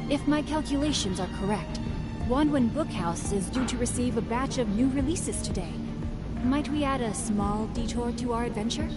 If my calculations are correct, Wanwen Bookhouse is due to receive a batch of new releases today. Might we add a small detour to our adventure?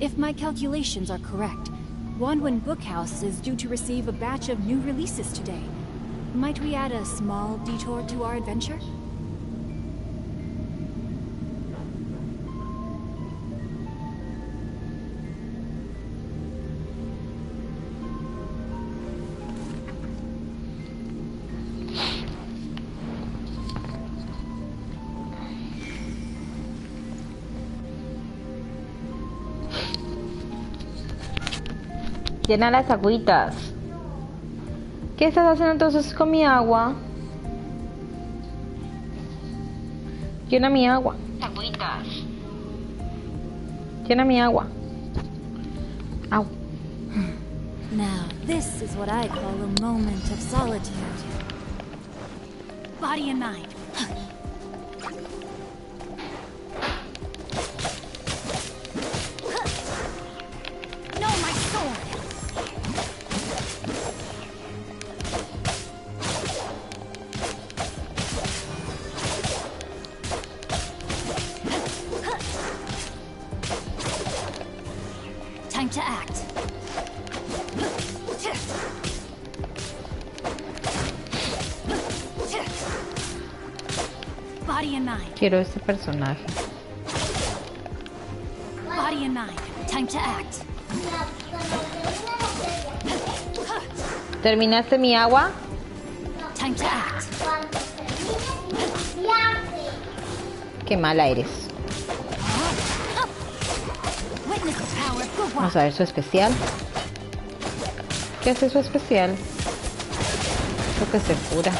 If my calculations are correct, Wanwen Bookhouse is due to receive a batch of new releases today. Might we add a small detour to our adventure? Llena las agüitas. ¿Qué estás haciendo entonces con mi agua? Llena mi agua. Agüitas. Llena mi agua. Au. Now, this is what I call a moment of solitude. Body and mind. Time to act. Body and mind. Quiero este personaje. Body and mind. Time to act. ¿Terminaste mi agua? Time to act. Qué mala eres. Vamos a ver su especial. ¿Qué hace su especial? Creo que se cura.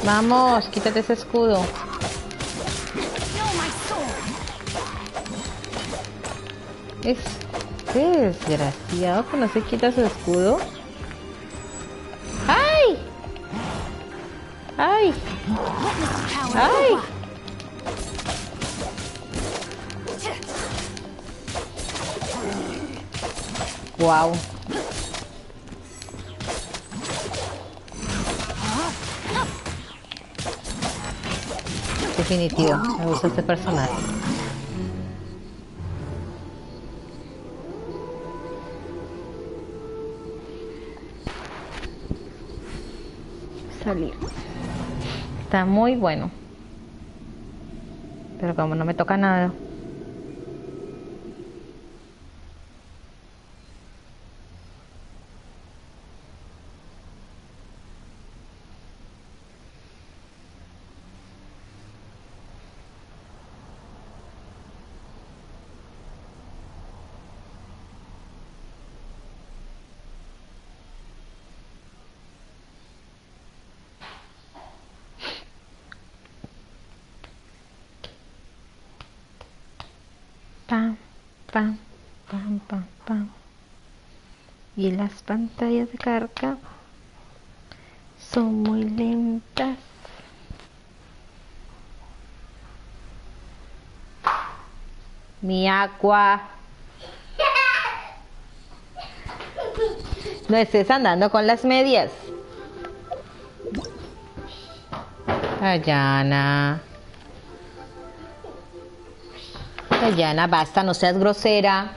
Vamos, quítate ese escudo. Es desgraciado que no se quita su escudo. ¡Ay! ¡Ay! ¡Ay! ¡Wow! Definitivo, me gusta este personaje. Salir. Está muy bueno. Pero como no me toca nada. Pam, pam, pam, pam, pam. Y las pantallas de carga son muy lentas. Mi agua. No estés andando con las medias. Ayana. Ayana, basta, no seas grosera.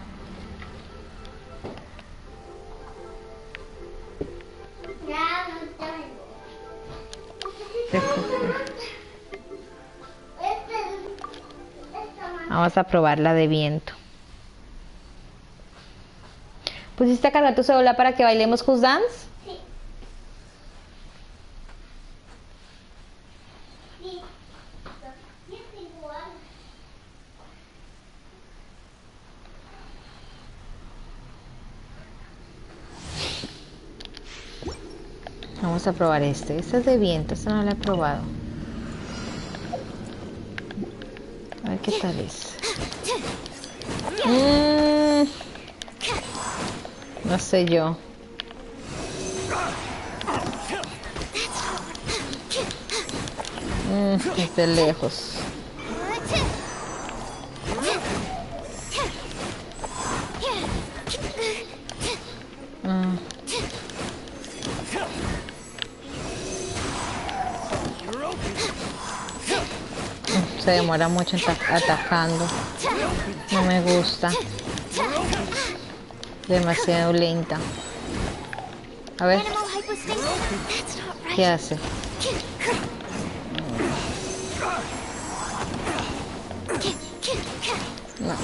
Vamos a probar la de viento. ¿Pusiste a cargar tu celular para que bailemos Just Dance? Sí. Sí. Vamos a probar este. Este es de viento, este no lo he probado. A ver qué tal es. No sé yo. Es de lejos. Se demora mucho atacando. No me gusta. Demasiado lenta. A ver. ¿Qué hace? No.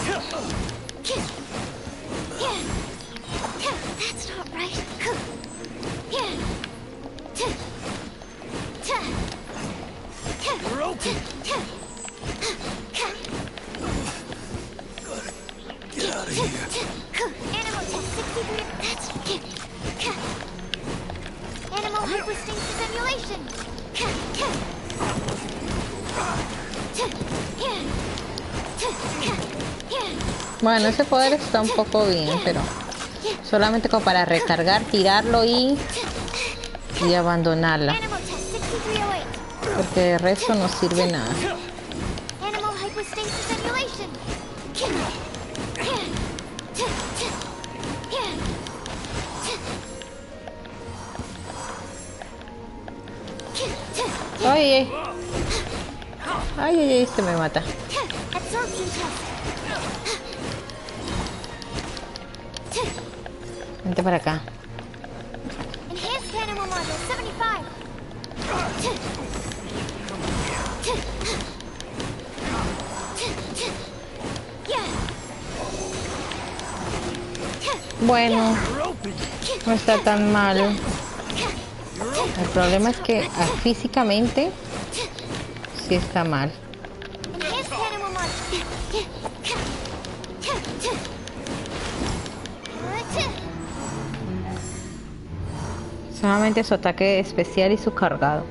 Bueno, ese poder está un poco bien, pero solamente como para recargar, tirarlo y abandonarla. Porque de resto no sirve nada. Ay, ay, ay, este me mata. Vente para acá. Bueno, no está tan mal. El problema es que físicamente sí está mal. Solamente su ataque especial y su cargado.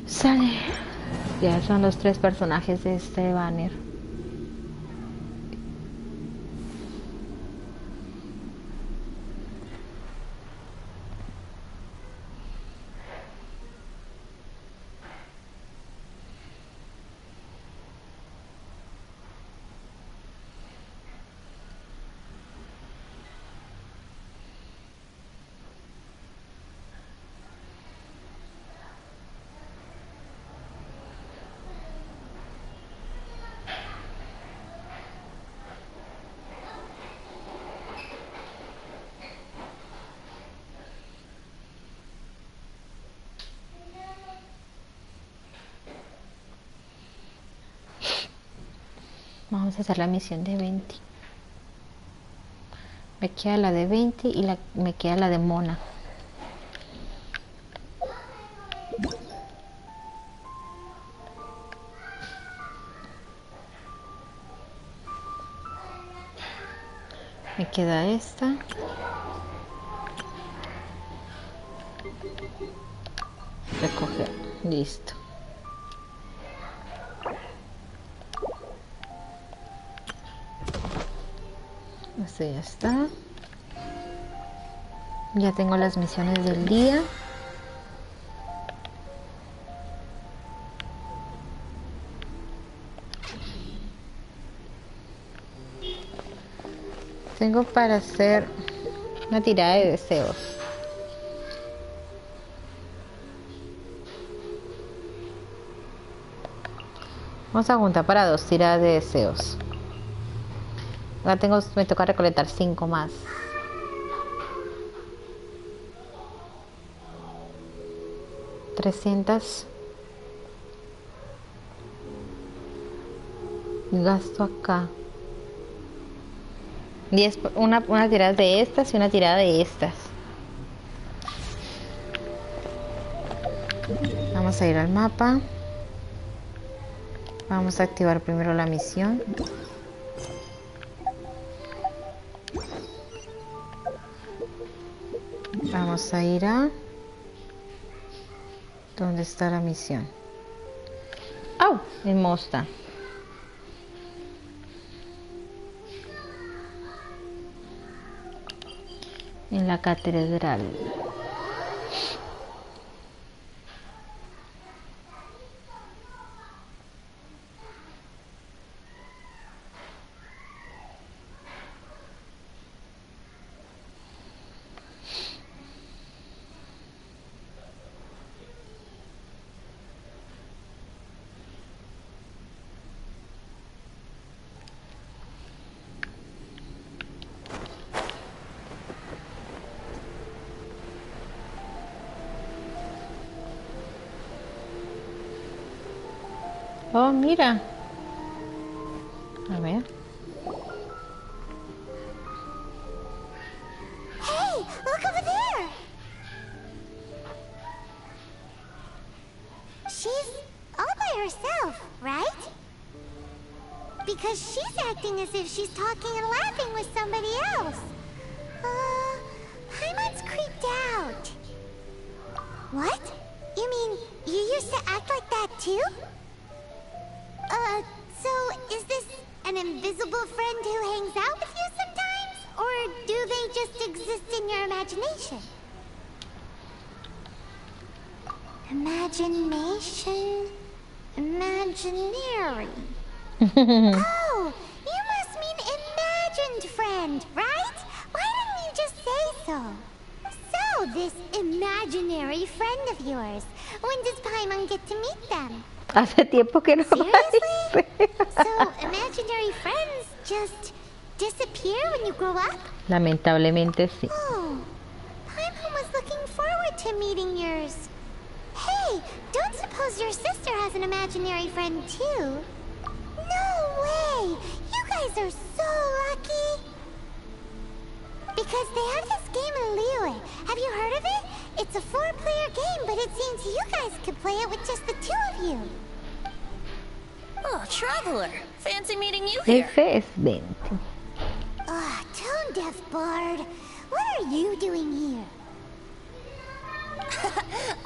Sale. Ya son los 3 personajes de este banner. Vamos a hacer la misión de Venti. Me queda la de Venti y me queda la de Mona. Me queda esta. Recoger. Listo. Este ya está. Ya tengo las misiones del día. Tengo para hacer una tirada de deseos. Vamos a juntar para 2 tiradas de deseos. Ahora me toca recolectar 5 más. $300. Gasto acá. 10, una tirada de estas y una tirada de estas. Vamos a ir al mapa. Vamos a activar primero la misión. Vamos a ir a... ¿Dónde está la misión? ¡Oh! En Mosta. En la catedral. Oh, mira. A ver. Hey, look over there. She's all by herself, right? Because she's acting as if she's talking and laughing with somebody else. Paimon's creeped out. What? You mean you used to act like that too? So is this an invisible friend who hangs out with you sometimes? Or do they just exist in your imagination? Imagination? Imaginary. Oh, you must mean imagined friend, right? Why didn't you just say so? So, this imaginary friend of yours, when does Paimon get to meet them? Hace tiempo que no Seriously? So, imaginary friends just disappear when you grow up? Lamentablemente sí. Oh, Paimon was looking forward to meeting yours. Hey, don't suppose your sister has an imaginary friend too? No way! You guys are so lucky! Because they have this game in Liyue. Have you heard of it? It's a 4-player game, but it seems you guys could play it with just the 2 of you. Oh, Traveler. Fancy meeting you here. Ese es Venti. Tone deaf bard. What are you doing here?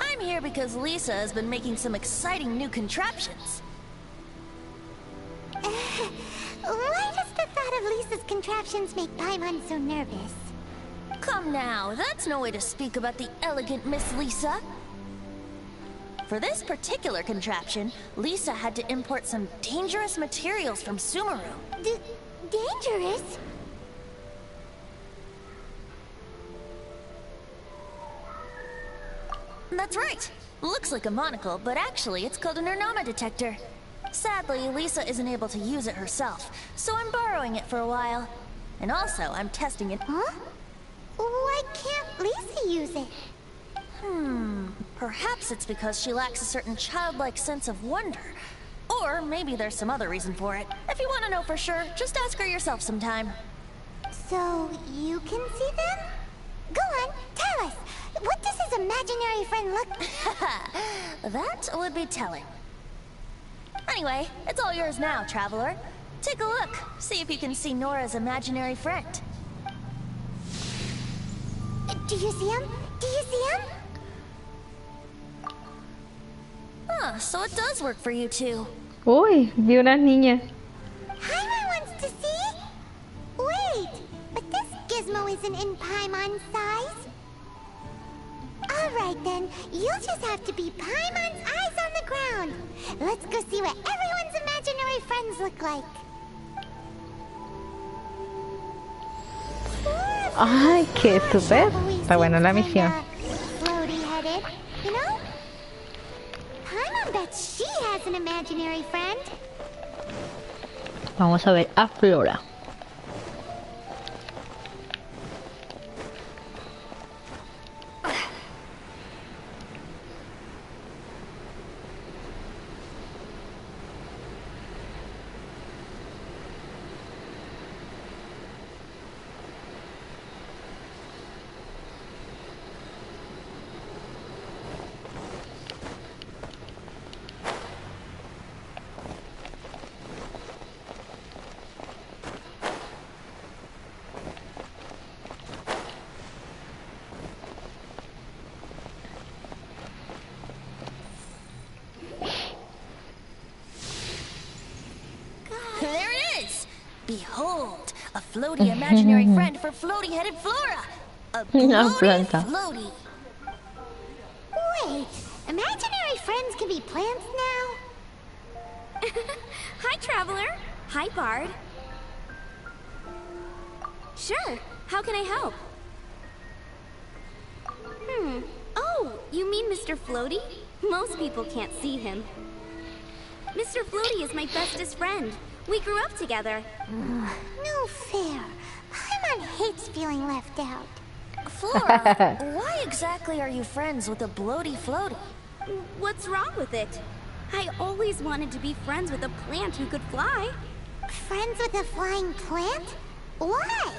I'm here because Lisa has been making some exciting new contraptions. Why does the thought of Lisa's contraptions make Paimon so nervous? Come now, that's no way to speak about the elegant Miss Lisa. For this particular contraption, Lisa had to import some dangerous materials from Sumeru. Dangerous? That's right. Looks like a monocle, but actually it's called a Nernama detector. Sadly, Lisa isn't able to use it herself, so I'm borrowing it for a while. And also, I'm testing it. Huh? Why can't Lisa use it? Perhaps it's because she lacks a certain childlike sense of wonder. Or maybe there's some other reason for it. If you want to know for sure, just ask her yourself sometime. So, you can see them? Go on, tell us. What does his imaginary friend look like? That would be telling. Anyway, it's all yours now, Traveler. Take a look. See if you can see Nora's imaginary friend. Do you see him? Do you see him? Huh, so it does work for you two. Uy, vi unas niñas. Paimon wants to see? Wait, but this gizmo isn't in Paimon's size. Alright then, you'll just have to be Paimon's eyes on the ground. Let's go see what everyone's imaginary friends look like. Ay, qué súper. Está buena la misión. Floaty-headed, you know? Paimon bets she has an imaginary friend. Vamos a ver a Flora. There it is! Behold, a floaty imaginary friend for floaty-headed Flora! A floaty floaty! Wait, imaginary friends can be plants now? Hi, Traveler. Hi, Bard. Sure. How can I help? Oh, you mean Mr. Floaty? Most people can't see him. Mr. Floaty is my bestest friend. We grew up together. No fair. Paimon hates feeling left out. Flora, why exactly are you friends with a bloaty floaty? What's wrong with it? I always wanted to be friends with a plant who could fly. Friends with a flying plant? Why?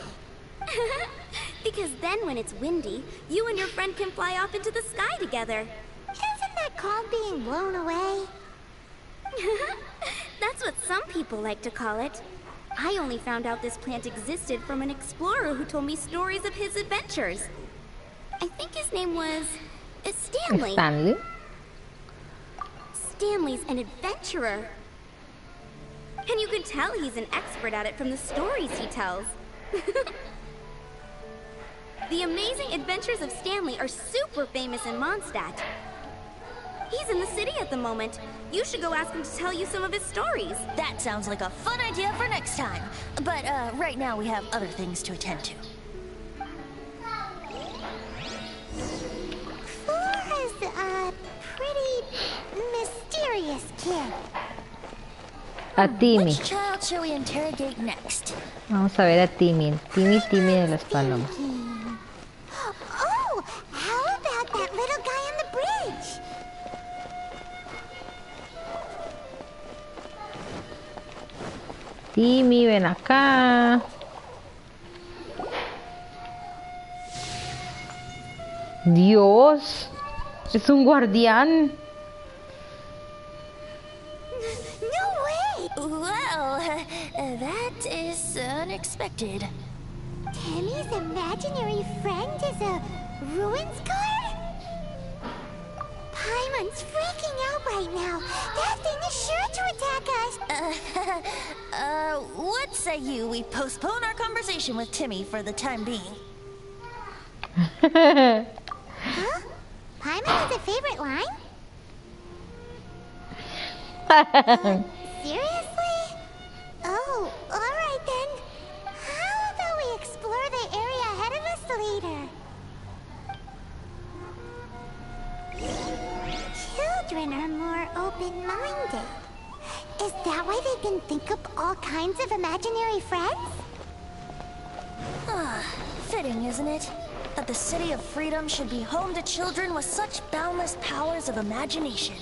Because then when it's windy, you and your friend can fly off into the sky together. Isn't that called being blown away? That's what some people like to call it. I only found out this plant existed from an explorer who told me stories of his adventures. I think his name was Stanley. Stanley. Stanley's an adventurer. And you can tell he's an expert at it from the stories he tells. The amazing adventures of Stanley are super famous in Mondstadt. He's in the city at the moment. You should go ask him to tell you some of his stories. That sounds like a fun idea for next time. But right now we have other things to attend to. Flora's a pretty mysterious kid. A Timmy. Which child shall we interrogate next? Vamos a ver a Timmy. El Timmy de las palomas. Oh, how about that little guy on the bridge? Timmy, ven acá. Dios, es un guardián. No way! Well, that is unexpected. Timmy's imaginary friend is a ruins guard? Paimon's freaking out right now. That thing is sure to attack us. What say you we postpone our conversation with Timmy for the time being? Huh? Paimon has a favorite line? Seriously? Oh, alright then. How about we explore the area ahead of us later? Children are more open-minded. Is that why they can think up all kinds of imaginary friends? Fitting, isn't it? That the City of Freedom should be home to children with such boundless powers of imagination.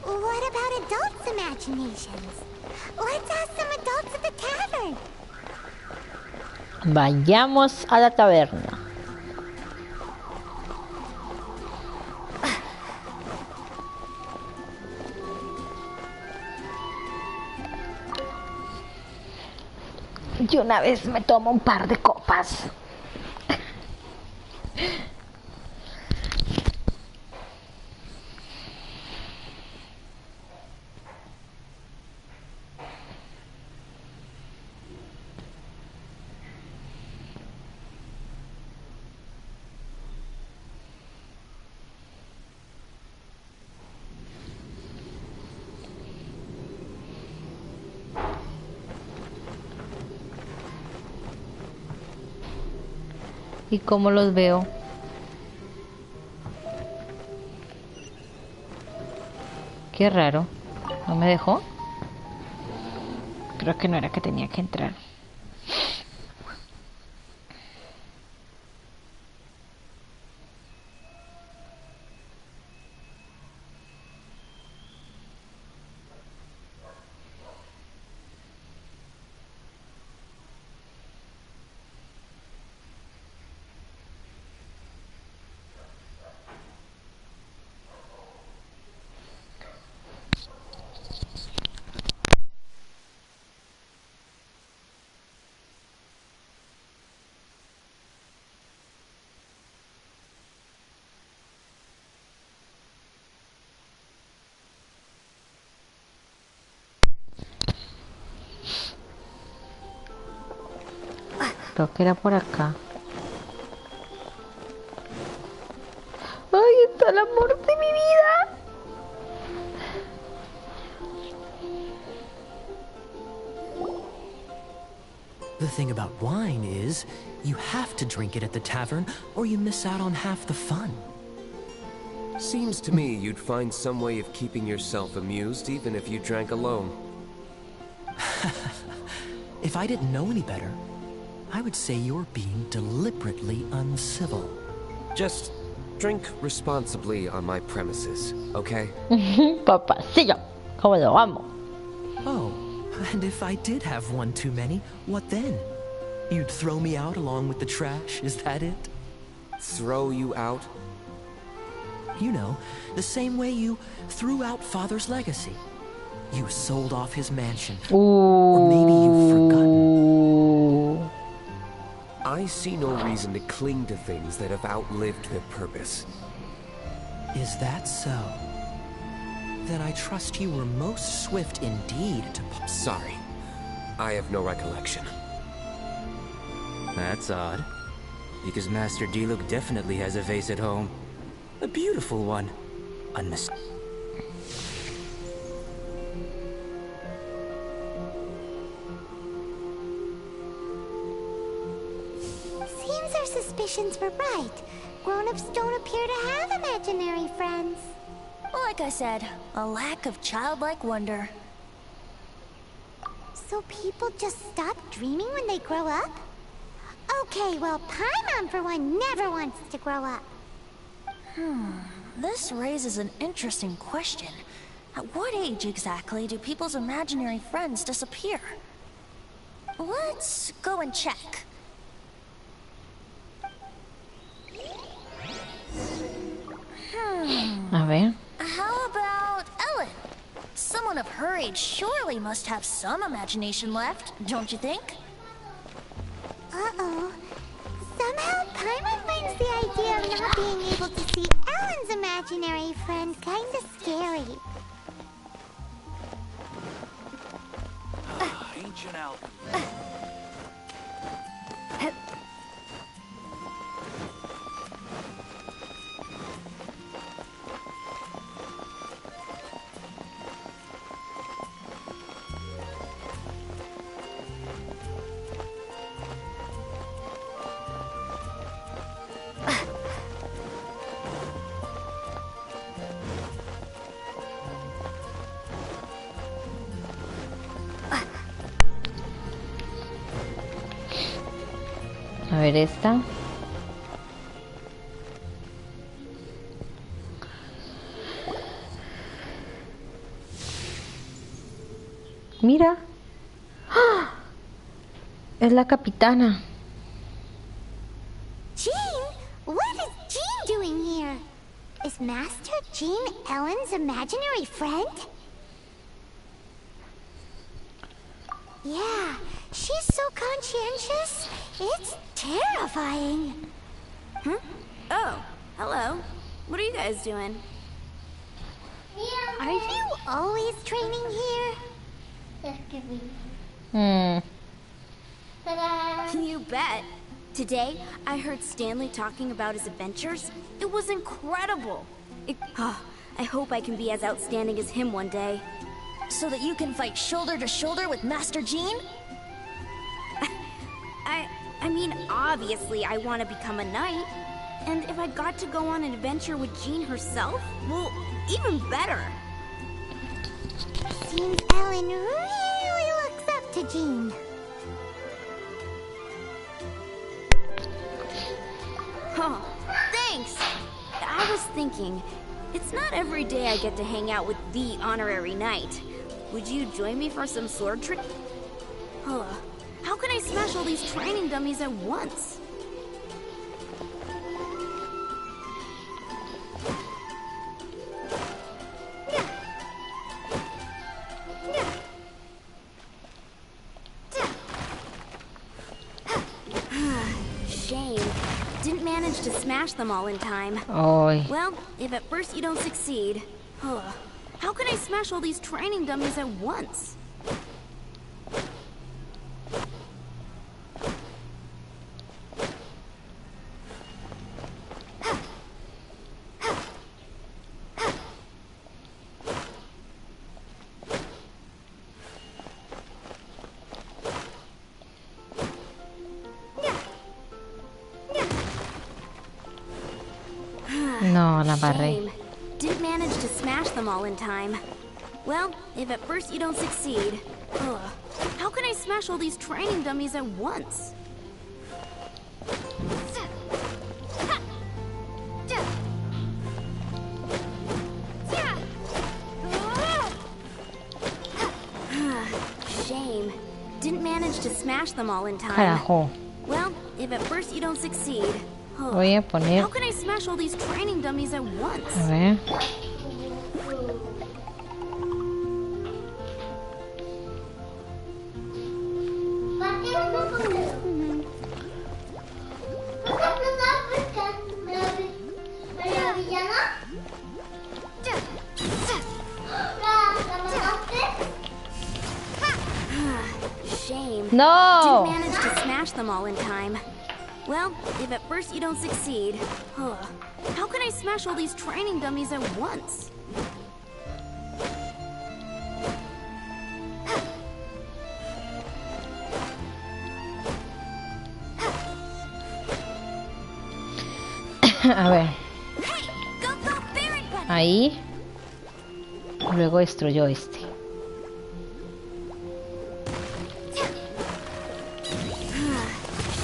What about adults' imaginations? Let's ask some adults at the tavern. Vayamos a la taberna. Yo una vez me tomo un par de copas. ¿Y cómo los veo? Qué raro. ¿No me dejó? Creo que no era que tenía que entrar. Creo que era por acá. ¡Ay, está el amor de mi vida! The thing about wine is, you have to drink it at the tavern, or you miss out on half the fun. Seems to me you'd find some way of keeping yourself amused even if you drank alone. If I didn't know any better, I would say you're being deliberately uncivil. Just drink responsibly on my premises, okay? Papacillo, como lo amo. Oh, and if I did have one too many, what then? You'd throw me out along with the trash, is that it? Throw you out? You know, the same way you threw out Father's legacy. You sold off his mansion. Or maybe you've forgotten. I see no reason to cling to things that have outlived their purpose. Is that so? Then I trust you were most swift indeed to... Sorry, I have no recollection. That's odd, because Master Diluc definitely has a vase at home. A beautiful one. Seems our suspicions were right. Grown-ups don't appear to have imaginary friends. Like I said, a lack of childlike wonder. So people just stop dreaming when they grow up? Okay, well, Paimon for one never wants to grow up. This raises an interesting question. At what age exactly do people's imaginary friends disappear? Let's go and check. A ver. How about Ellen? Someone of her age surely must have some imagination left, don't you think? Uh-oh. Somehow Paimon finds the idea of not being able to see Ellen's imaginary friend kinda scary. Ancient alchemy. A ver esta. Mira. ¡Ah! Es la capitana. Jean? What is Jean doing here? Is Master Jean Ellen's imaginary friend? Yeah, she's so conscientious. It's terrifying. Oh, hello. What are you guys doing? Are you always training here? You bet. Today, I heard Stanley talking about his adventures. It was incredible. I hope I can be as outstanding as him one day. So that you can fight shoulder to shoulder with Master Jean? I mean, obviously I want to become a knight. And if I got to go on an adventure with Jean herself, well, even better. Seems Ellen really looks up to Jean. Oh, thanks! I was thinking, it's not every day I get to hang out with the honorary knight. Would you join me for some sword trick? How can I smash all these training dummies at once? Shame. Didn't manage to smash them all in time. Ay. Well, if at first you don't succeed, how can I smash all these training dummies at once? No, la barré. Shame. Didn't manage to smash them all in time. Well, if at first you don't succeed, how can I smash all these training dummies at once? Shame. Didn't manage to smash them all in time. Carajo. Well, if at first you don't succeed, Voy a poner. how can I smash all these training dummies at once? A ver. Shame. No. Didn't manage to smash them all in time. Well, if at first you don't succeed, how can I smash all these training dummies at once? A ver. Hey, go, Baron Bunny! Ahí. Luego destruyó este.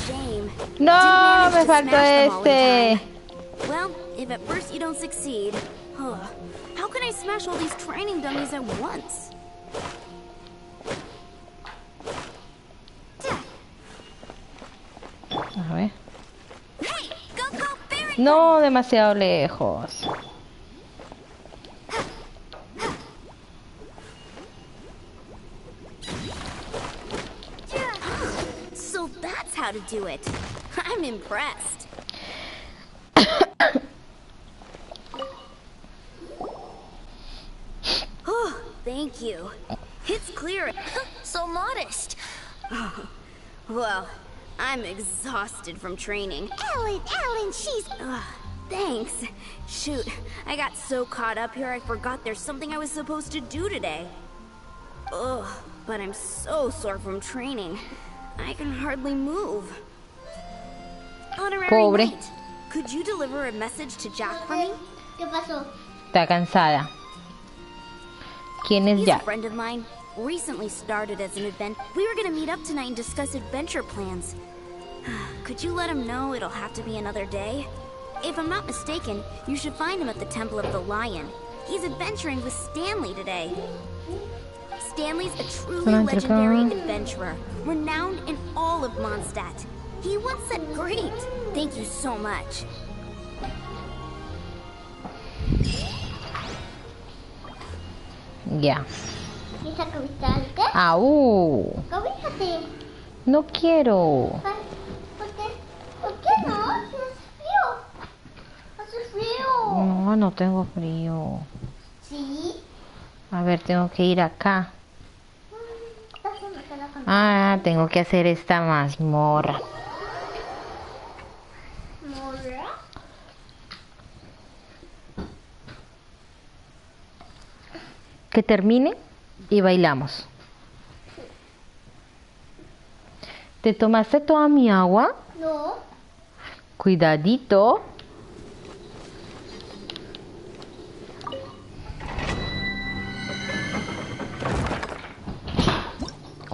Shame. No, me Didn't manage to faltó smash them all in este. time. Well, if at first you don't succeed, how can I smash all these training dummies at once? A ver. Hey, go, Baron No, demasiado lejos. So that's how to do it. I'm impressed. Oh, thank you. It's clear. So modest. Well, I'm exhausted from training. Ellen, she's... Thanks. Shoot, I got so caught up here I forgot there's something I was supposed to do today. Ugh, but I'm so sore from training. I can hardly move. Honorary Pobre. Knight, could you deliver a message to Jack for me? ¿Qué pasó? Está cansada. ¿Quién es He's a Jack? friend of mine. Recently started as an event. We were gonna meet up tonight and discuss adventure plans. Could you let him know it'll have to be another day? If I'm not mistaken, you should find him at the Temple of the Lion. He's adventuring with Stanley today. Stanley's a truly legendary adventurer, renowned in all of Mondstadt. He once said, "Great, thank you so much." Ya. ¿Quieres acreditar qué? ¡Au! Cobíjate. No quiero. ¿Por qué? ¿Por qué no? Hace frío. Hace frío. No, no tengo frío. Sí. A ver, tengo que ir acá. Déjame que la cante. Ah, tengo que hacer esta mazmorra. ¿Morra? Que termine y bailamos. ¿Te tomaste toda mi agua? No. Cuidadito.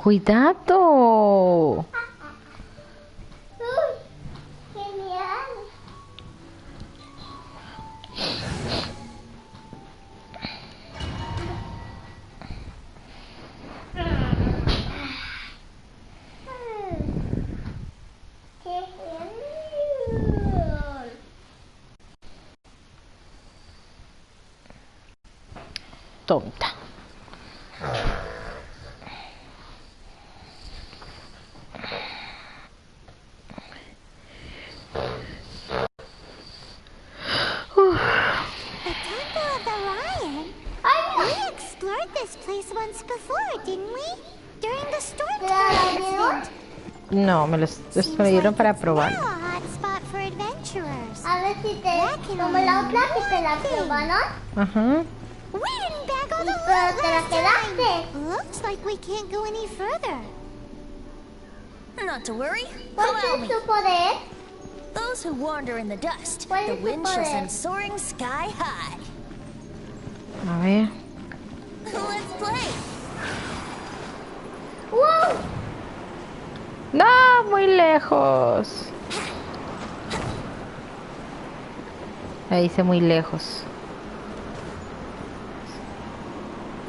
¡Cuidado! Genial. ¡Qué genial! Tonta. Didn't we? During the storm incident. No, me los dieron para probar. Now a hot spot for adventurers. A ver si te... Como la otra que te la probaron. Ajá. We didn't bag all the loot Pero te la last quedaste. time. Looks like we can't go any further. Not to worry. ¿Cuál Allow es me. tu poder? Those who wander in the dust, ¿Cuál the es tu wind shall poder? send soaring sky high. A ver. Let's play. ¡Wow! No, muy lejos. Ahí dice muy lejos.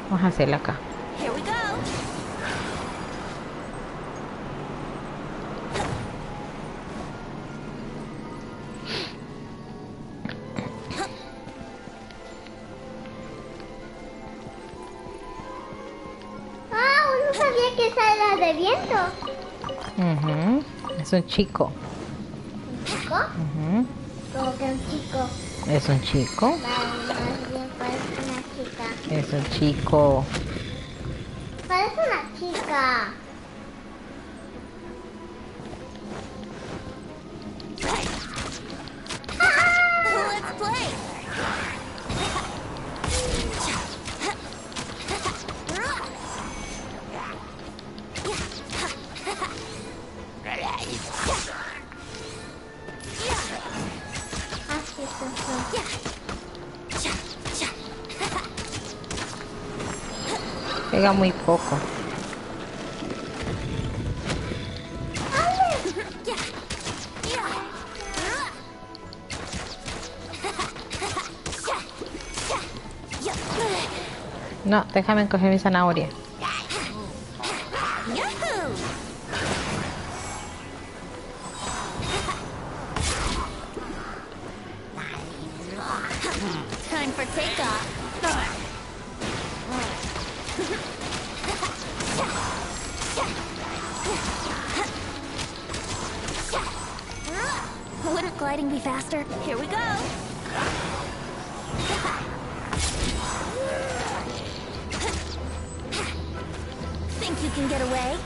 Vamos a hacerla acá. Here we go. Ah, no sabía que esa era de viento. Ujú. Es un chico. ¿Un chico? Ujú. Como que un chico. Es un chico. Vale, más bien parece una chica. Es un chico. Parece una chica. Let's play. Así es. Pega muy poco. No, déjame coger mi zanahoria. Yahoo! Time for takeoff. Wouldn't gliding be faster? Here we go. Think you can get away?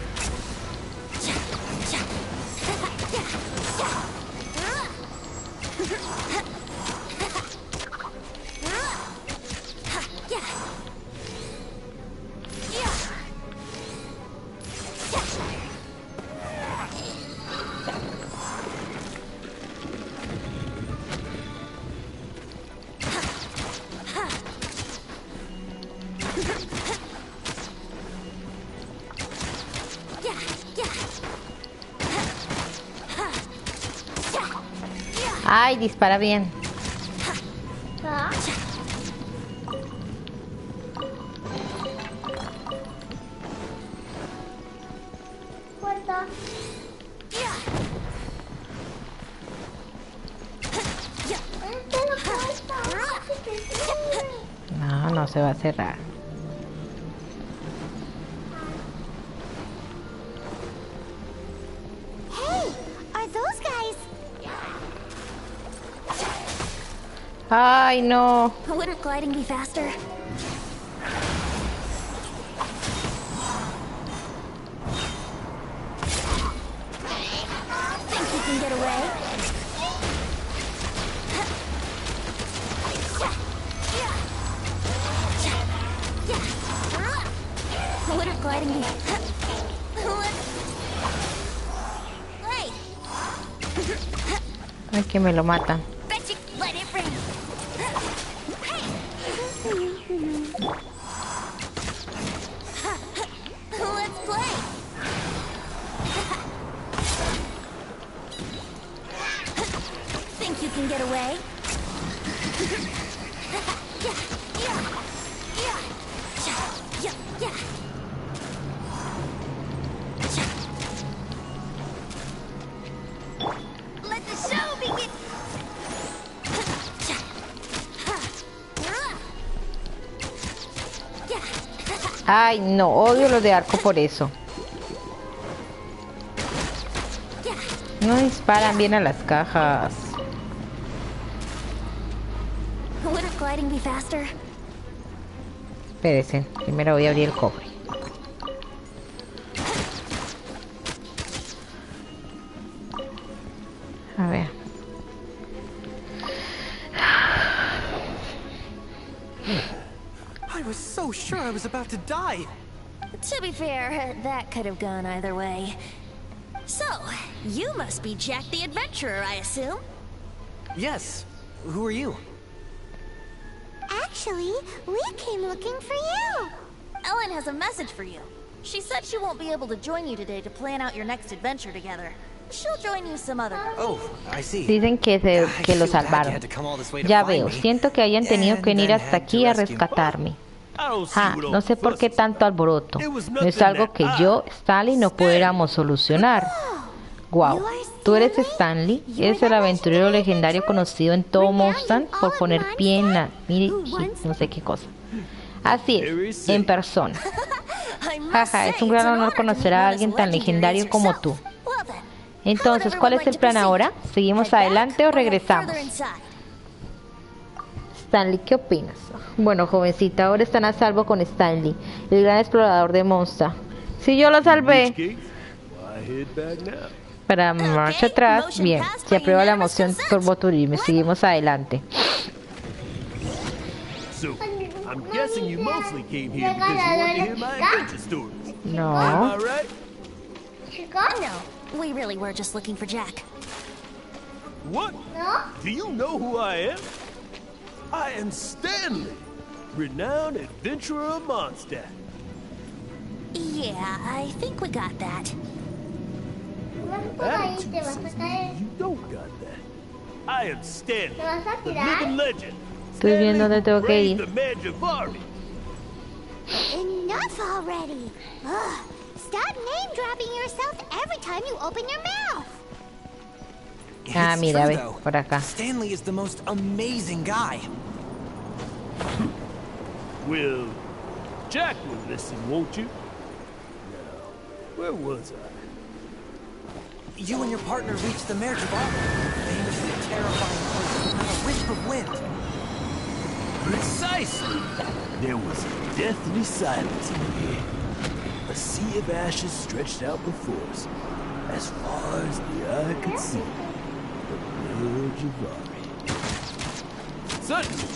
Ay, dispara bien. ¿Ah? Puerta. No, no se va a cerrar. Hey, are those guys? Ay, no. Wouldn't gliding be faster? Think you can get away? Wouldn't gliding be... Hey! Ay, que me lo matan. Bet you let it rain! Let's play! way. Let the show begin. Ay, no, odio los de arco por eso. No disparan bien a las cajas. Wouldn't gliding be faster? Espérense, primero voy a abrir el cofre. A ver. I was so sure I was about to die. To be fair, that could have gone either way. So, you must be Jack the Adventurer, I assume? Yes. Who are you? Actually, we came looking for you. Ellen has a message for you. She said she won't be able to join you today to plan out your next adventure together. She'll join you some other. Oh, I see. Dicen que lo salvaron. Ya veo, siento que hayan tenido que venir hasta aquí a rescatarme. No sé por qué tanto alboroto. No es algo que yo, Stanley, no pudiéramos solucionar. Wow, tú eres Stanley, eres el aventurero legendario conocido en todo Mondstadt por poner pie en la... no sé qué cosa. Así es, en persona. Jaja, es un gran honor conocer a alguien tan legendario como tú. Entonces, ¿cuál es el plan ahora? ¿Seguimos adelante o regresamos? Stanley, ¿qué opinas? Bueno, jovencita, ahora están a salvo con Stanley, el gran explorador de Mondstadt. Si yo lo salvé. Para marcha atrás, bien. Se aprueba la moción turboturismo. Seguimos adelante. No. No, we really were just looking for Jack. What? No? Do you know who I am? I am Stanley, renowned adventurer of Mondstadt. Yeah, I think we got that. Attitude says you don't got that. I am Stanley, the living legend. Estoy viendo dónde tengo que ir. Enough already. Ugh. Stop name-dropping yourself every time you open your mouth. Ah, mira, ve, por acá. Stanley is the most amazing guy. Well, Jack will listen, won't you? Now, where was I? You and your partner reached the Mer Jabbar, famously terrifying place without a wisp of wind. Precisely. There was a deathly silence in here. A sea of ashes stretched out before us, as far as the eye could see. The Mer Jabbar. Suddenly,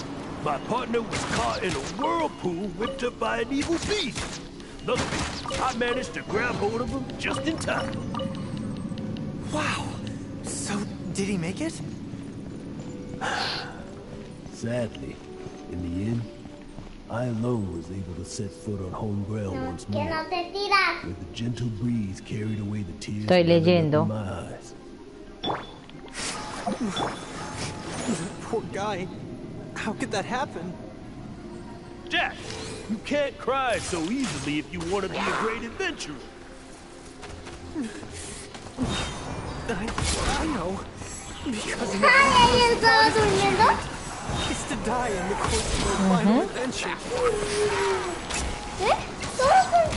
my partner was caught in a whirlpool whipped up by an evil beast. Luckily, I managed to grab hold of him just in time. Wow. So, did he make it? Sadly, in the end, I alone was able to set foot on home ground once more, where the gentle breeze carried away the tears Estoy from my eyes. Poor guy. How could that happen? Jack, you can't cry so easily if you want to be a great adventurer. I know. Because it's to die in the course of my final adventure.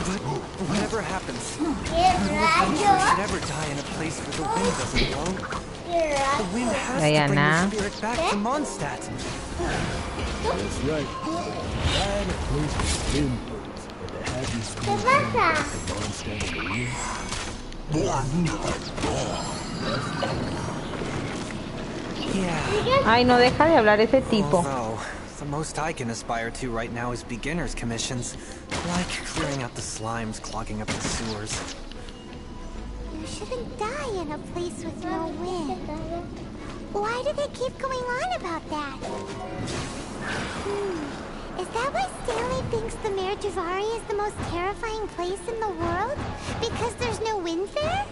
But whatever happens, adventurers should never die in a place where the wind doesn't blow. The wind has to bring the spirit back to Mondstadt. That's right. Die in a place where the wind blows, and to have your spirit bring back to Mondstadt in the wind. Yeah. Ay, no deja de hablar ese tipo. Although, the most I can aspire to right now is beginner's commissions, like clearing out the slimes clogging up the sewers. You shouldn't die in a place with no wind. Why do they keep going on about that? Is that why Stanley thinks the Mer Jabbar is the most terrifying place in the world? Because there's no wind there?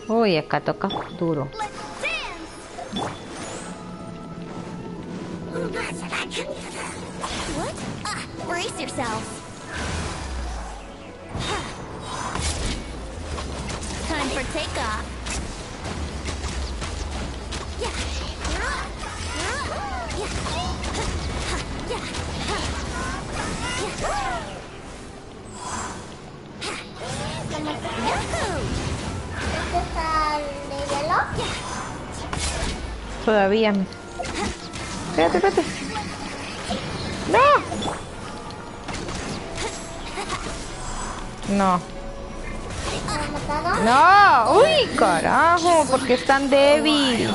Uy, acá toca duro. Let's What? Brace yourselves. Time for takeoff. Todavía. Espérate, espérate. No. No. Uy, carajo, porque es tan débil.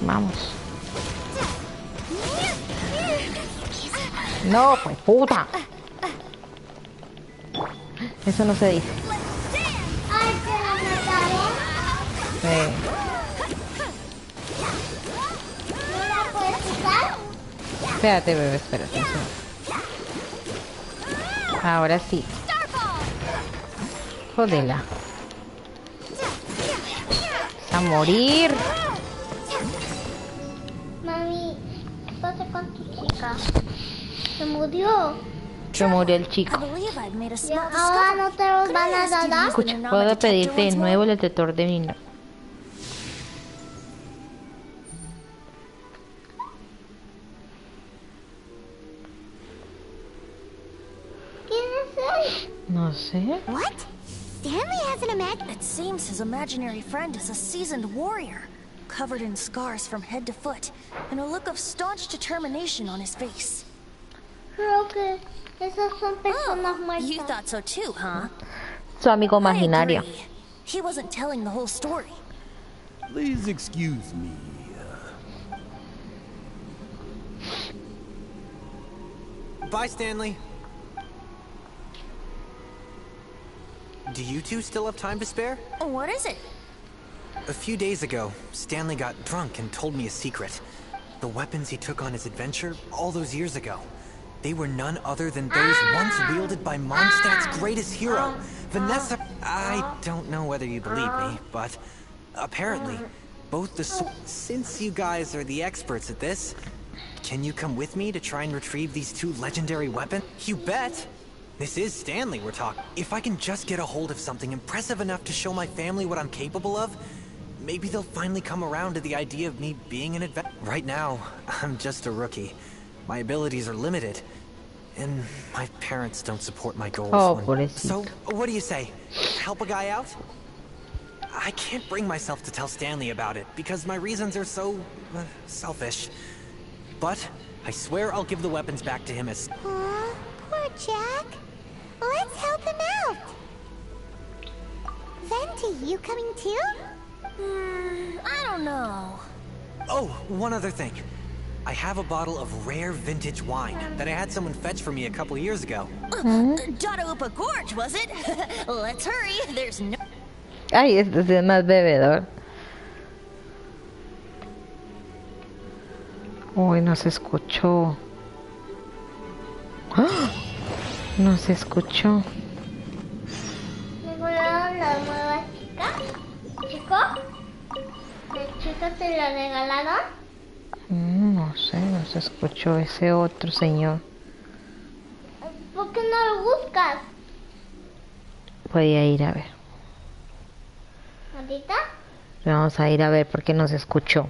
Vamos. No, pues puta. Eso no se dice. Ay, ¿te la mataron? ¿No la puedes quitar? Espérate, bebé, espérate. Ahora sí. Jodela. A morir. Mami, ¿qué pasa con tu chica? Se murió. Se murió el chico. Y ahora no te los van a dar. Escucha, puedo pedirte de nuevo el detector de vino. ¿Quién es él? No sé. What? Stanley has an It seems his imaginary friend is a seasoned warrior, covered in scars from head to foot, and a look of staunch determination on his face. Creo que esas son personas muertas. You thought so too, huh? Su amigo I imaginario. agree. He wasn't telling the whole story. Please excuse me. Bye, Stanley. Do you two still have time to spare? What is it? A few days ago, Stanley got drunk and told me a secret. The weapons he took on his adventure all those years ago. They were none other than those once wielded by Mondstadt's greatest hero, Vanessa. I don't know whether you believe me, but apparently, both the since you guys are the experts at this, can you come with me to try and retrieve these two legendary weapons? You bet! This is Stanley we're talking. If I can just get a hold of something impressive enough to show my family what I'm capable of, maybe they'll finally come around to the idea of me being an adventurer. Right now, I'm just a rookie. My abilities are limited, and my parents don't support my goals. So, what do you say? Help a guy out? I can't bring myself to tell Stanley about it, because my reasons are so... selfish. But, I swear I'll give the weapons back to him as... Aw, poor Jack. Let's help him out. Venti, you coming too? I don't know. Oh, one other thing. I have a bottle of rare vintage wine that I had someone fetch for me a couple years ago. Dotaupa Gorge, was it? Let's hurry. There's no... Ay, este es más bebedor. Uy, no se escuchó. ¡Ah! No se escuchó. ¿Me volaron la nueva chica? ¿Chico? ¿La chica te la regalaron? No sé, no se escuchó ese otro señor. ¿Por qué no lo buscas? Voy a ir a ver. ¿Ahorita? Vamos a ir a ver porque no se escuchó.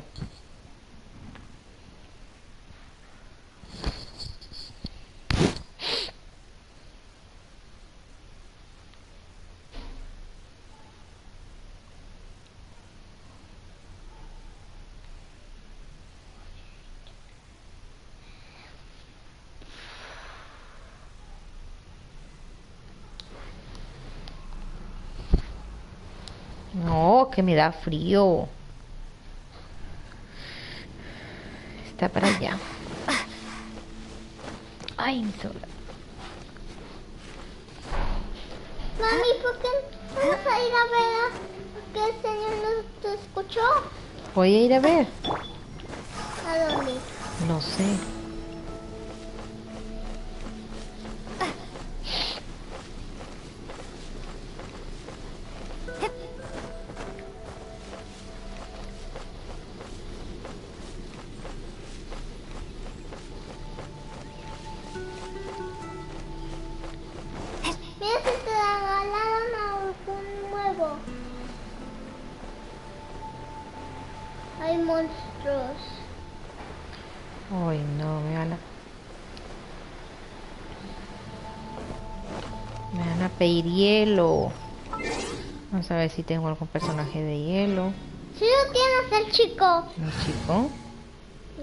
No, que me da frío. Está para allá. Ay, mi sola. Mami, ¿por qué vamos a ir a ver que el señor nos te escuchó? Voy a ir a ver. ¿A dónde? No sé. Mira si te regalaron algún nuevo. Hay monstruos. Ay, no, me van a pedir hielo. Vamos a ver si tengo algún personaje de hielo. Sí lo tienes, el chico. ¿Un chico? Sí,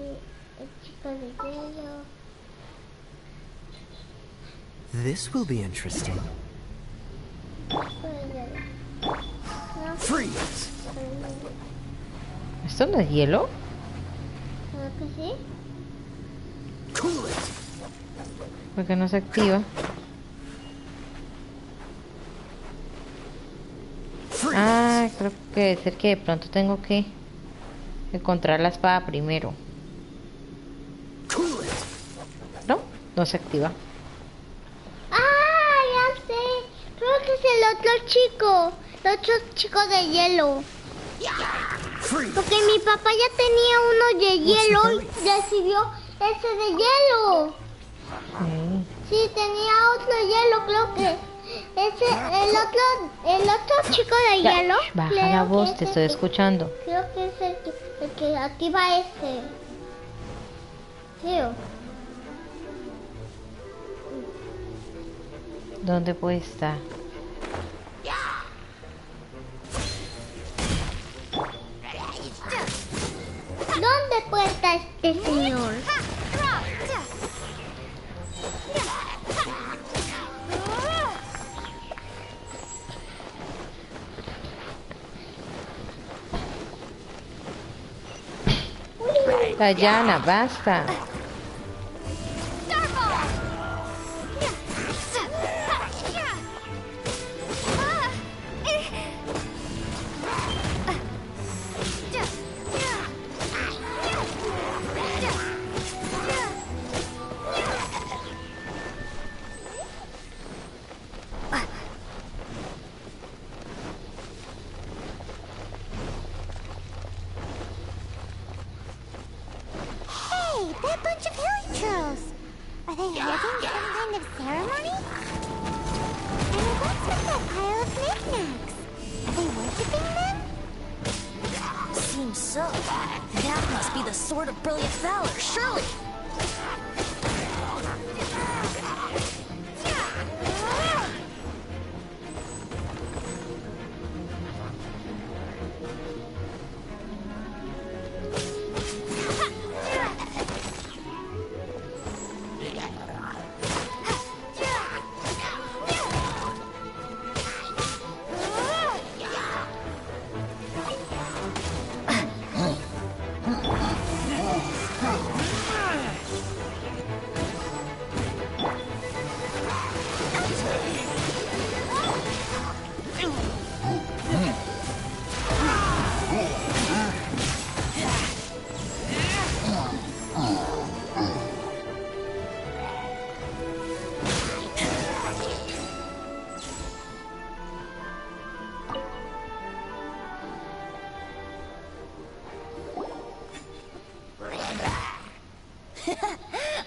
el chico de hielo. This will be interesting. Freeze! ¿Esto no es hielo? ¿Creo que sí? Cool it! ¿Por qué no se activa? Ah, creo que debe ser que de pronto tengo que encontrar la espada primero. Cool it! ¿No? No se activa. ¡Ah, ya sé! Creo que es el otro chico. El otro chico de hielo. Porque mi papá ya tenía uno de hielo y decidió ese de hielo. Sí, tenía otro hielo, creo que ese, el otro chico de Ya, hielo. baja creo la que voz, es te estoy escuchando. Creo que es el que activa ese. Sí. ¿Dónde puede estar? ¿Dónde puede estar este señor? Dayana, basta. That bunch of hilly churls! Are they having some kind of ceremony? And what's with that pile of knickknacks? Are they worshipping them? Seems so. That must be the Sword of Brilliant Valor, surely!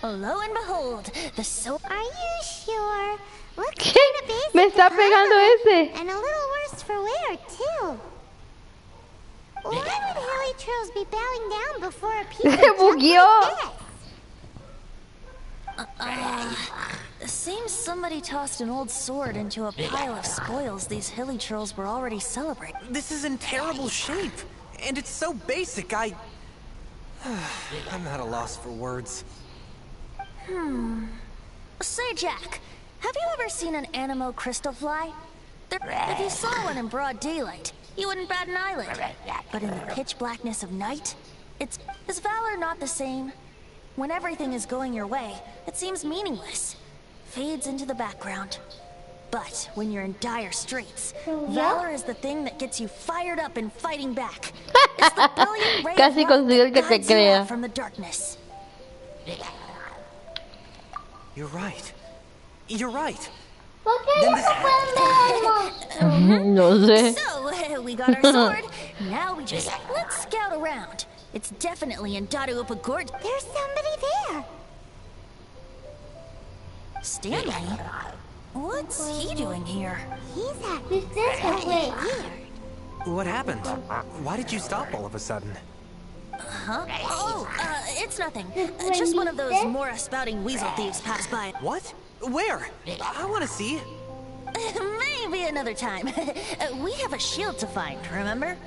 Lo and behold, the so. Are you sure? Looks ¿Qué? kind of basic. Me está to pegando cover, ese. And a little worse for wear, too. Why would hilly churls be bowing down before a piece Se of bugueó. Seems somebody tossed an old sword into a pile of spoils these hilly trolls were already celebrating. This is in terrible shape. And it's so basic, I'm at a loss for words. Say, Jack, have you ever seen an anemo crystal fly? If you saw one in broad daylight, you wouldn't bat an eyelid. But in the pitch blackness of night, is valor not the same? When everything is going your way, it seems meaningless. Fades into the background. But when you're in dire straits, valor is the thing that gets you fired up and fighting back. It's the brilliant ray Casi of light consigo que that te guides you crea. out from the darkness. You're right. You're right. ¿Por qué no pueden ver el monstruo? No sé. So, we got our sword. Now we just let's scout around. It's definitely in Dadaupa Gorge. There's somebody there. Stanley? What's he doing here? He's acting Usted weird. What happened? Why did you stop all of a sudden? Huh? Oh, it's nothing. Just one of those Mora spouting weasel thieves passed by. What? Where? I want to see. Maybe another time. We have a shield to find, remember?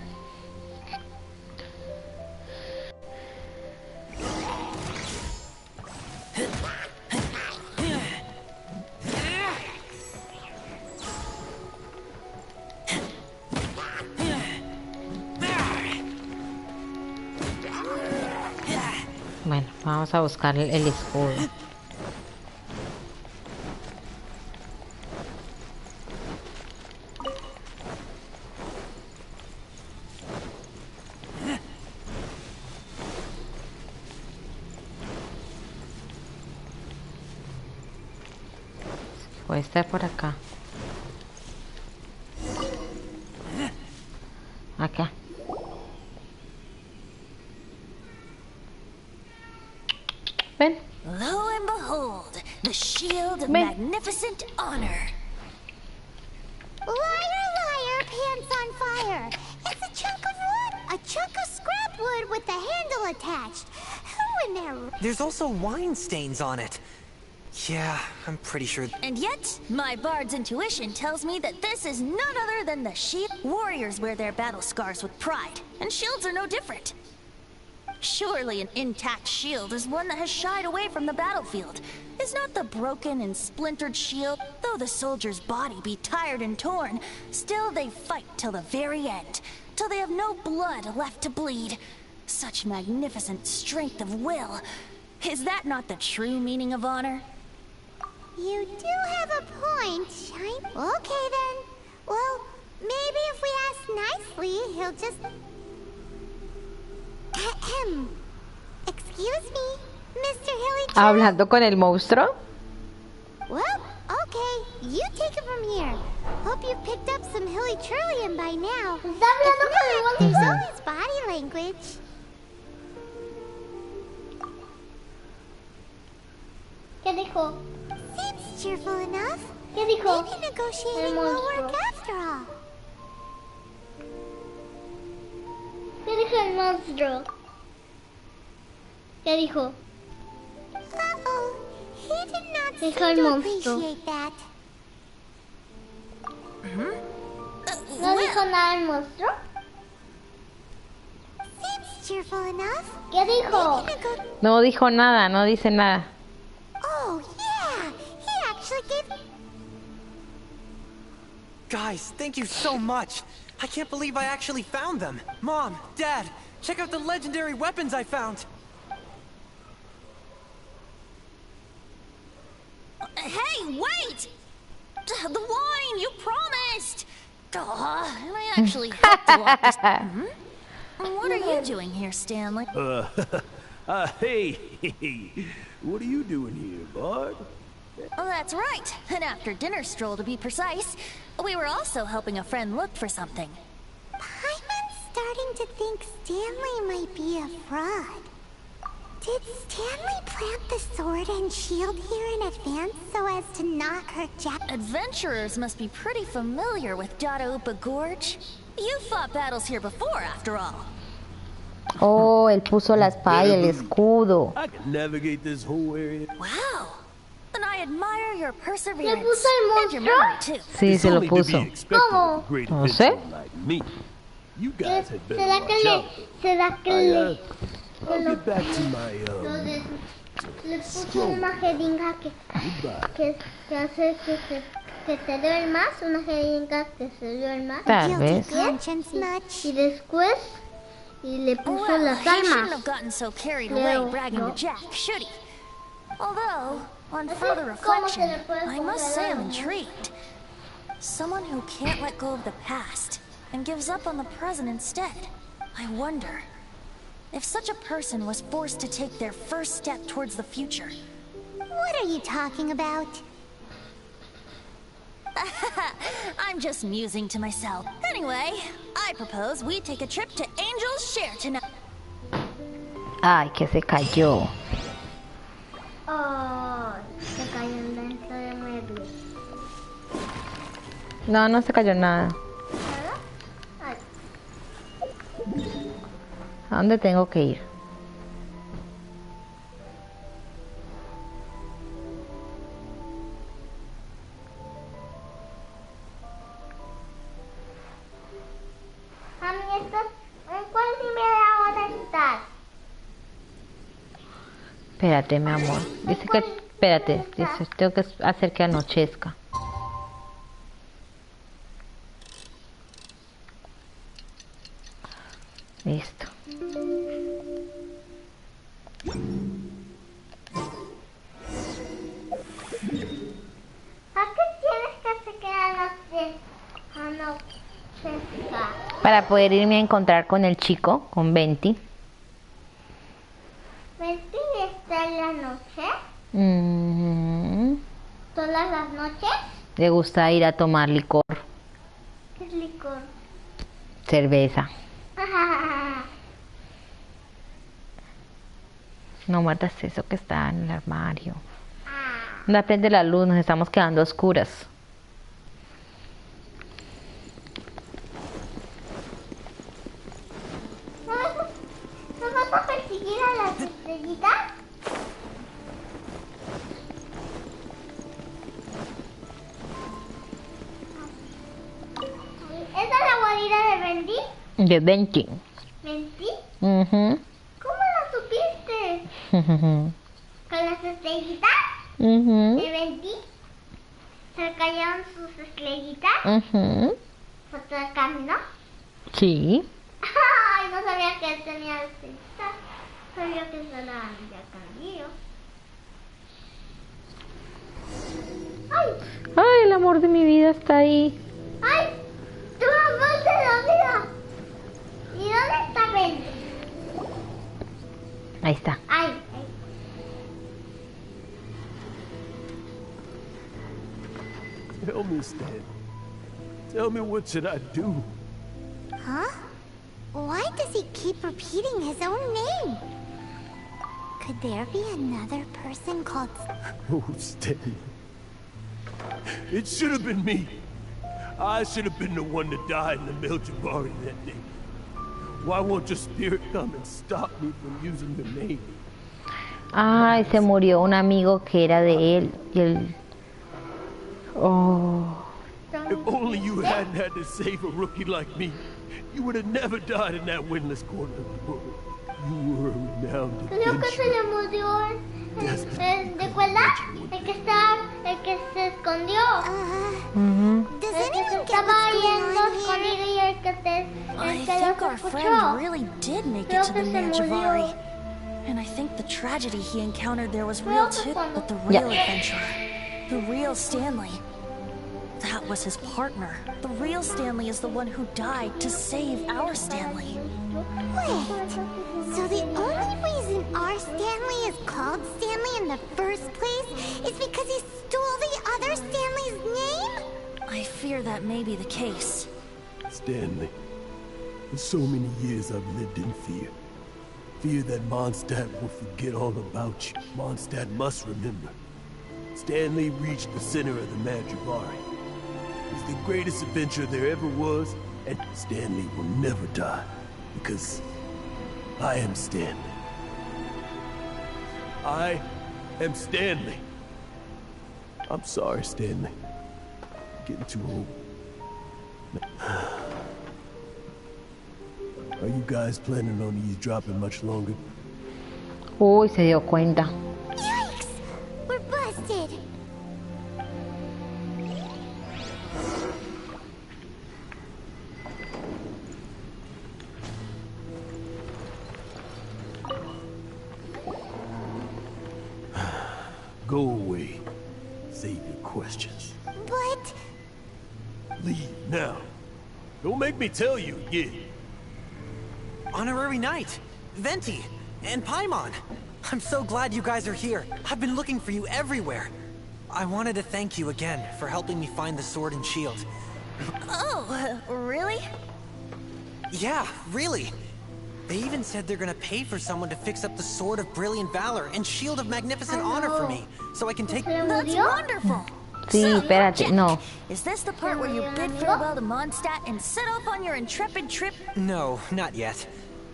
Bueno, vamos a buscar el escudo. Puede estar por acá. Acá. Ven. Lo and behold, the shield of Ven. magnificent honor. Liar, liar, pants on fire. It's a chunk of wood. A chunk of scrap wood with the handle attached. Who in there? There's also wine stains on it. Yeah, I'm pretty sure. And yet, my bard's intuition tells me that this is none other than the shield. Warriors wear their battle scars with pride, and shields are no different. Surely an intact shield is one that has shied away from the battlefield. Is not the broken and splintered shield, though the soldier's body be tired and torn, still they fight till the very end, till they have no blood left to bleed. Such magnificent strength of will. Is that not the true meaning of honor? You do have a point, Shine. Okay then. Well, maybe if we ask nicely, he'll just... Ahem. Excuse me, Mr. Hilly. Hablando con el monstruo. Well, okay. You take it from here. Hope you've picked up some Hilly Trillium by now. If not, there's always body language. ¿Qué dijo? Seems cheerful enough. ¿Qué dijo? Maybe negotiating will work after all. ¿Qué dijo el monstruo? ¿Qué dijo? Uh-oh. He did not Dijo seem el to monstruo. appreciate that. ¿No dijo nada el monstruo? Seems cheerful enough. ¿Qué dijo? Maybe No dijo nada, no dice nada. Oh, yeah. He actually gave... Guys, thank you so much. I can't believe I actually found them. Mom, Dad, check out the legendary weapons I found. Hey, wait! The wine, you promised! And I actually have to walk this... What are you doing here, Stanley? Hey, what are you doing here, Bard? Oh, that's right. An after-dinner stroll, to be precise. We were also helping a friend look for something. Paimon's starting to think Stanley might be a fraud. Did Stanley plant the sword and shield here in advance so as to not hurt Jack? Adventurers must be pretty familiar with Dadaupa Gorge. You fought battles here before, after all. Oh, él puso la espada y el escudo. I can navigate this whole area. Wow. Then I admire your perseverance. puso el And your monstruo? memory, too. Sí, se lo Only to be puso. expected of ¿Cómo? a great No sé. adventurer like me. You guys had better ¿Será que watch le... out. ¿Será que I'll get back to my, le puso una jeringa que hace que se que se duerma, una jeringa que se duerma. Tal vez. Y después y le puso las almas. Creo, Although, on further reflection, I must say I'm intrigued. Someone who can't let go of the past and gives up on the present instead. I wonder if such a person was forced to take their first step towards the future. What are you talking about? I'm just musing to myself. Anyway, I propose we take a trip to Angel's Share tonight. Ay, que se cayó. Oh, se cayó dentro de muebles. No, no se cayó nada. ¿A dónde tengo que ir? A mí ¿en cuál nivel ahora estás? Espérate, mi amor. Dice que... Espérate. Dice, tengo que hacer que anochezca. Listo. ¿A qué tienes que hacer que anochezca? Para poder irme a encontrar con el chico, con Venti. ¿Venti está en la noche? Mm-hmm. ¿Todas las noches? Le gusta ir a tomar licor. ¿Qué es licor? Cerveza. No muerdas eso que está en el armario. No prende la luz, nos estamos quedando a oscuras. ¿No vas a perseguir a las estrellitas? ¿Esa es la guarida de Venti? De Venti. ¿Venti? Uh-huh. ¿Cómo lo supiste? ¿Con las estrellitas? Uh-huh. ¿De Venti? ¿Se cayeron sus estrellitas? Uh-huh. ¿Por todo el camino? Sí. Ay, no sabía que él tenía estrellitas. Sabía que solo había camino. ¡Ay! Ay, el amor de mi vida está ahí. ¡Ay! ¡Tu amor de la vida! ¿Y dónde está Venti? Ahí está. ¡Ay! Tell me, Stan. Tell me, what should I do? Huh? Why does he keep repeating his own name? Could there be another person called... Oh, Stan. It should have been me. I should have been the one to die in the Miljabari that day. Why won't your spirit come and stop me from using your name? Ay, se murió un amigo que era de él y él... Oh. If only you hadn't had to save a rookie like me, you would have never died in that windless corner of the world. You were a renowned Creo que se le murió ¿te acuerdas? El que se escondió. Does El que se anyone get estaba what's going yendo on escondido y el que I los think our friend escuchó. really did make Creo it to the que se Manjavari. murió. And I think the tragedy he encountered there was real too. But the real adventurer, the real Stanley, that was his partner. The real Stanley is the one who died to save our Stanley. Wait, so the only reason our Stanley is called Stanley in the first place is because he stole the other Stanley's name? I fear that may be the case. Stanley, for so many years I've lived in fear. Fear that Mondstadt will forget all about you. Mondstadt must remember. Stanley reached the center of the Manjavari. He's the greatest adventurer there ever was, and Stanley will never die, because I am Stanley. I am Stanley. I'm sorry, Stanley. I'm getting too old. Are you guys planning on eavesdropping much longer? Uy, se dio cuenta. Yikes! We're busted! go away. Save your questions. But... Leave now. Don't make me tell you again. Honorary Knight, Venti, and Paimon. I'm so glad you guys are here. I've been looking for you everywhere. I wanted to thank you again for helping me find the sword and shield. Oh, really? Yeah, really. They even said they're gonna pay for someone to fix up the Sword of Brilliant Valor and Shield of Magnificent Honor for me, so I can take... That's wonderful! Sí, espérate, no. Is this the part where you bid farewell to Mondstadt and set off on your intrepid trip? No, not yet.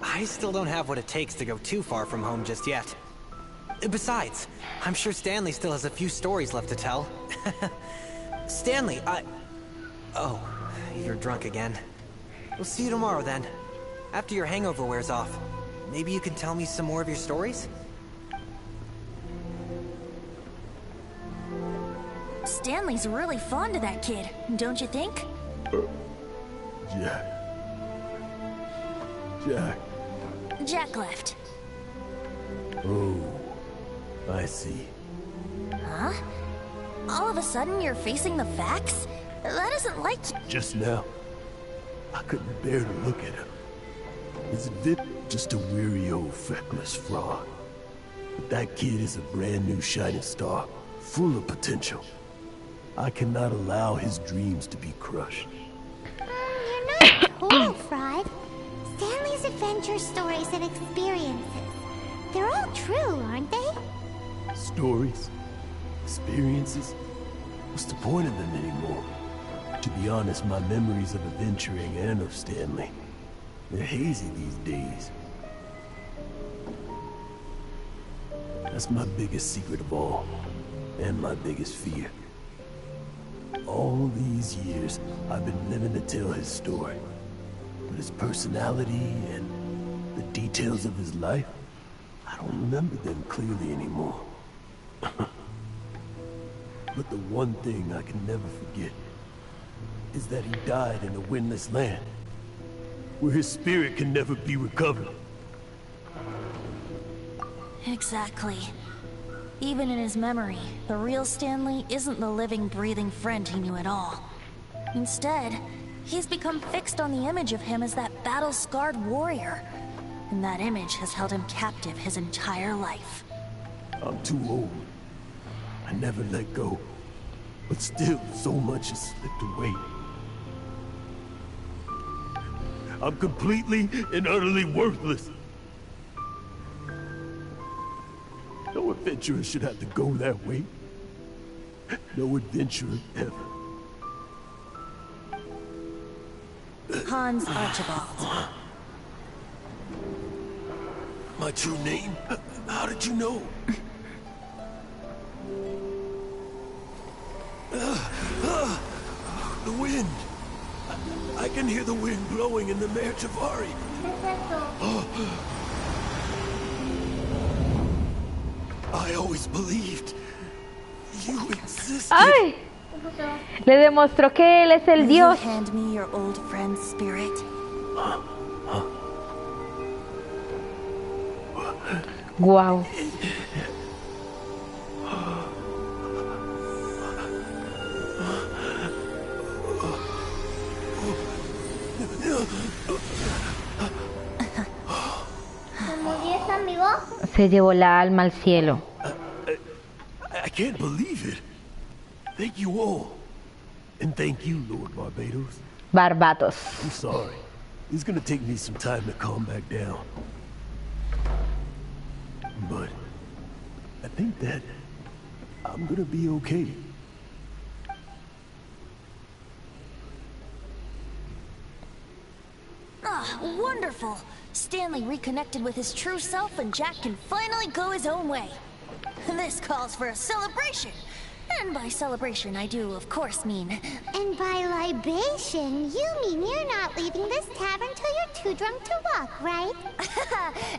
I still don't have what it takes to go too far from home just yet. Besides, I'm sure Stanley still has a few stories left to tell. Stanley, Oh, you're drunk again. We'll see you tomorrow then. After your hangover wears off. Maybe you can tell me some more of your stories? Stanley's really fond of that kid, don't you think? Jack. Jack left. Oh, I see. Huh? All of a sudden you're facing the facts? That isn't like... Just now, I couldn't bear to look at him. Is Vip just a weary old feckless fraud? But that kid is a brand new shining star, full of potential. I cannot allow his dreams to be crushed. You're not a total fraud. Stanley's adventure stories and experiences. They're all true, aren't they? Stories? Experiences? What's the point of them anymore? To be honest, my memories of adventuring and of Stanley, they're hazy these days. That's my biggest secret of all, and my biggest fear. All these years, I've been living to tell his story. But his personality and the details of his life, I don't remember them clearly anymore. But the one thing I can never forget is that he died in a windless land, where his spirit can never be recovered. Exactly. Even in his memory, the real Stanley isn't the living, breathing friend he knew at all. Instead, he's become fixed on the image of him as that battle-scarred warrior. And that image has held him captive his entire life. I'm too old. I never let go. But still, so much has slipped away. I'm completely and utterly worthless. No adventurer should have to go that way. No adventurer ever. Hans Archibald. My true name? How did you know? The wind. I can hear the wind blowing in the Mare Tavari. I always believed you existed. ¡Ay! Le demostró que él es el dios. Hand me your old friend's spirit. Wow. Se llevó la alma al cielo. I can't believe it. Thank you all. And thank you, Lord Barbados. Barbados. I'm sorry. It's gonna take me some time to calm back down. But I think that I'm gonna be okay. Ah, wonderful! Stanley reconnected with his true self and Jack can finally go his own way. This calls for a celebration. And by celebration, I do, of course, mean... And by libation, you mean you're not leaving this tavern till you're too drunk to walk, right?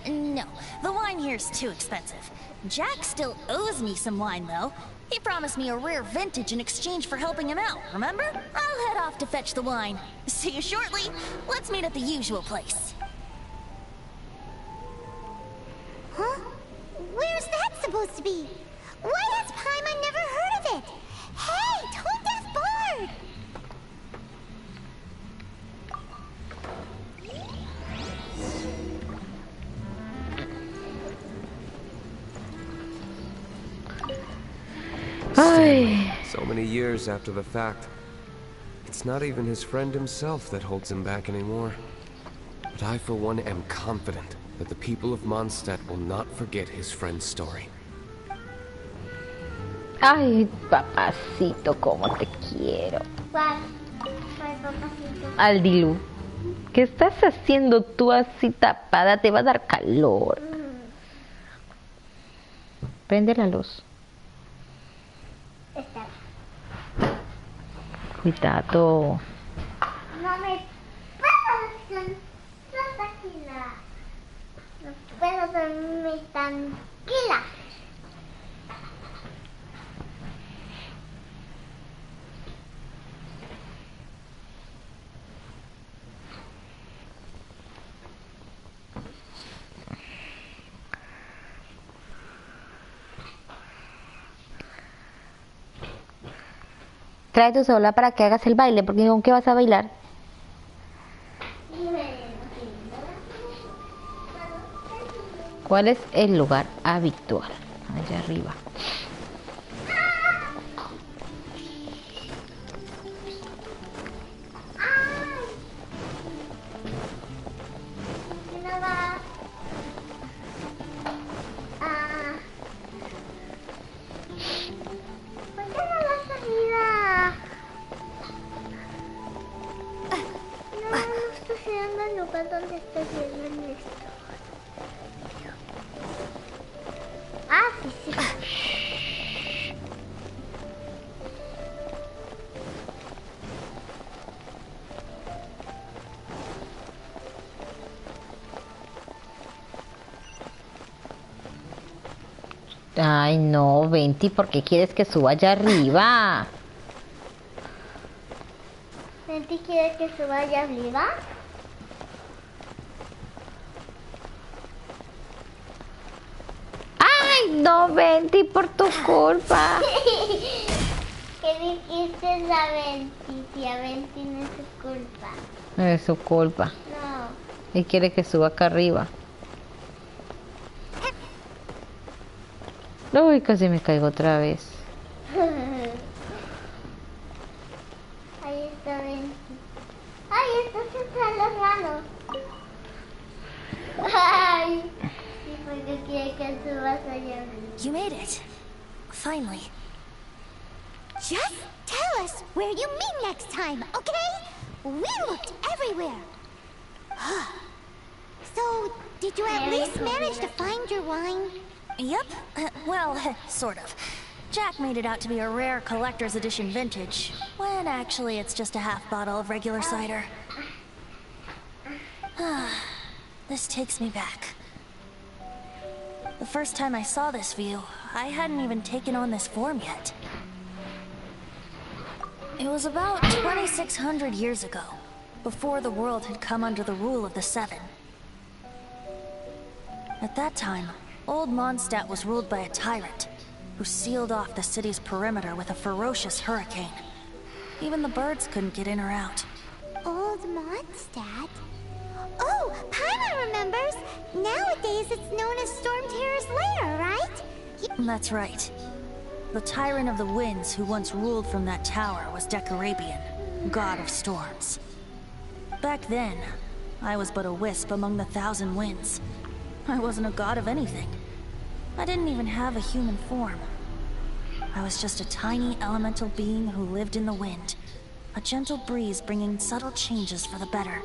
No, the wine here's too expensive. Jack still owes me some wine, though. He promised me a rare vintage in exchange for helping him out, remember? I'll head off to fetch the wine. See you shortly. Let's meet at the usual place. Huh? Where's that supposed to be? Why has Paimon never heard of it? Hey, Tone Deaf Bard! Stanley, so many years after the fact. It's not even his friend himself that holds him back anymore. But I, for one, am confident that the people of Mondstadt will not forget his friend's story. Ay, papacito, cómo te quiero. ¿Cuál? ¿Cuál, papacito? Al Dilu. ¿Qué estás haciendo tú así tapada? Te va a dar calor. Prende la luz. Está. Cuidado. No me puedo tranquila. No puedo dormir tranquila. Trae tu celular para que hagas el baile, porque ¿con qué vas a bailar? ¿Cuál es el lugar habitual? Allá arriba. ¿Dónde está haciendo esto? Ah, sí, sí. Ay, no, Venti, ¿por qué quieres que suba allá arriba? ¿Venti quiere que suba allá arriba? No, Venti, por tu culpa. ¿Qué dijiste a Venti? Si a Venti no es su culpa. No es su culpa. No. Y quiere que suba acá arriba. Uy, casi me caigo otra vez. Ahí está Venti. Ay, está sentada los manos. Ay. You made it. Finally. Just tell us where you meet next time, okay? We looked everywhere. So, did you at least manage to find your wine? Yep. Well, sort of. Jack made it out to be a rare collector's edition vintage, when actually it's just a half bottle of regular cider. This takes me back. The first time I saw this view, I hadn't even taken on this form yet. It was about 2,600 years ago, before the world had come under the rule of the Seven. At that time, old Mondstadt was ruled by a tyrant, who sealed off the city's perimeter with a ferocious hurricane. Even the birds couldn't get in or out. Old Mondstadt? Oh, Paimon remembers! Nowadays it's known as Storm Terror's lair, right? That's right. The Tyrant of the Winds who once ruled from that tower was Decarabian, god of storms. Back then, I was but a wisp among the thousand winds. I wasn't a god of anything. I didn't even have a human form. I was just a tiny elemental being who lived in the wind. A gentle breeze bringing subtle changes for the better.